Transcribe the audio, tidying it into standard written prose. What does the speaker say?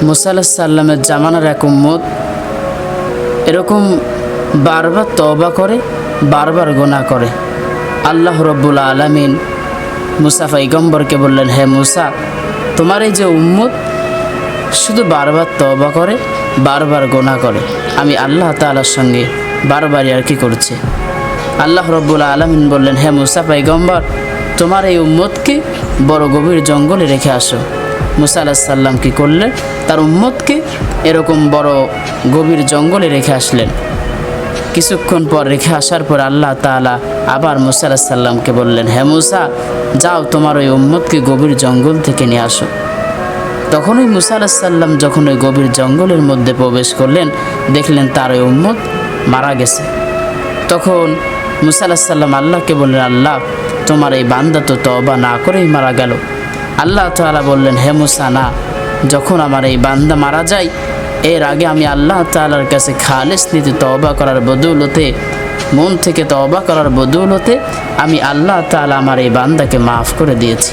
মুসা আলাইহিস সালামের জামানার এক উম্মত এরকম বারবার তওবা করে, বারবার গুনাহ করে। আল্লাহ রব্বুল আলামিন মুসা পয়গম্বরকে বললেন, হে মুসা, তোমার এই যে উম্মত শুধু বারবার তওবা করে, বারবার গুনাহ করে, আমি আল্লাহ তাআলার সঙ্গে বারবার ইয়ার্কি করছে। আল্লাহ রব্বুল আলামিন বললেন, হে মুসা পয়গম্বর, তোমার এই উম্মতকে বড় গভীর জঙ্গলে রেখে আসো। মুসা আলাইহিস সালাম কী করলেন? তার উম্মতকে এরকম বড় গভীর জঙ্গলে রেখে আসলেন। কিছুক্ষণ পর রেখে আসার পর আল্লাহ তাআলা আবার মুসা আলাইহিস সালামকে বললেন, হে মুসা, যাও তোমার ওই উম্মতকে গভীর জঙ্গল থেকে নিয়ে আসো। তখন ওই মুসা আলাইহিস সালাম যখন ওই গভীর জঙ্গলের মধ্যে প্রবেশ করলেন, দেখলেন তার ওই উম্মত মারা গেছে। তখন মুসা আলাইহিস সালাম আল্লাহকে বললেন, আল্লাহ, তোমার এই বান্দা তো তওবা না করেই মারা গেল। আল্লাহ তাআলা বললেন, হে মুসা, না, যখন আমার এই বান্দা মারা যায় এর আগে আমি আল্লাহ তাআলার কাছে খালেস নিতে তওবা করার বদৌলতে, মন থেকে তওবা করার বদৌলতে আমি আল্লাহ তাআলা আমার এই বান্দাকে মাফ করে দিয়েছি।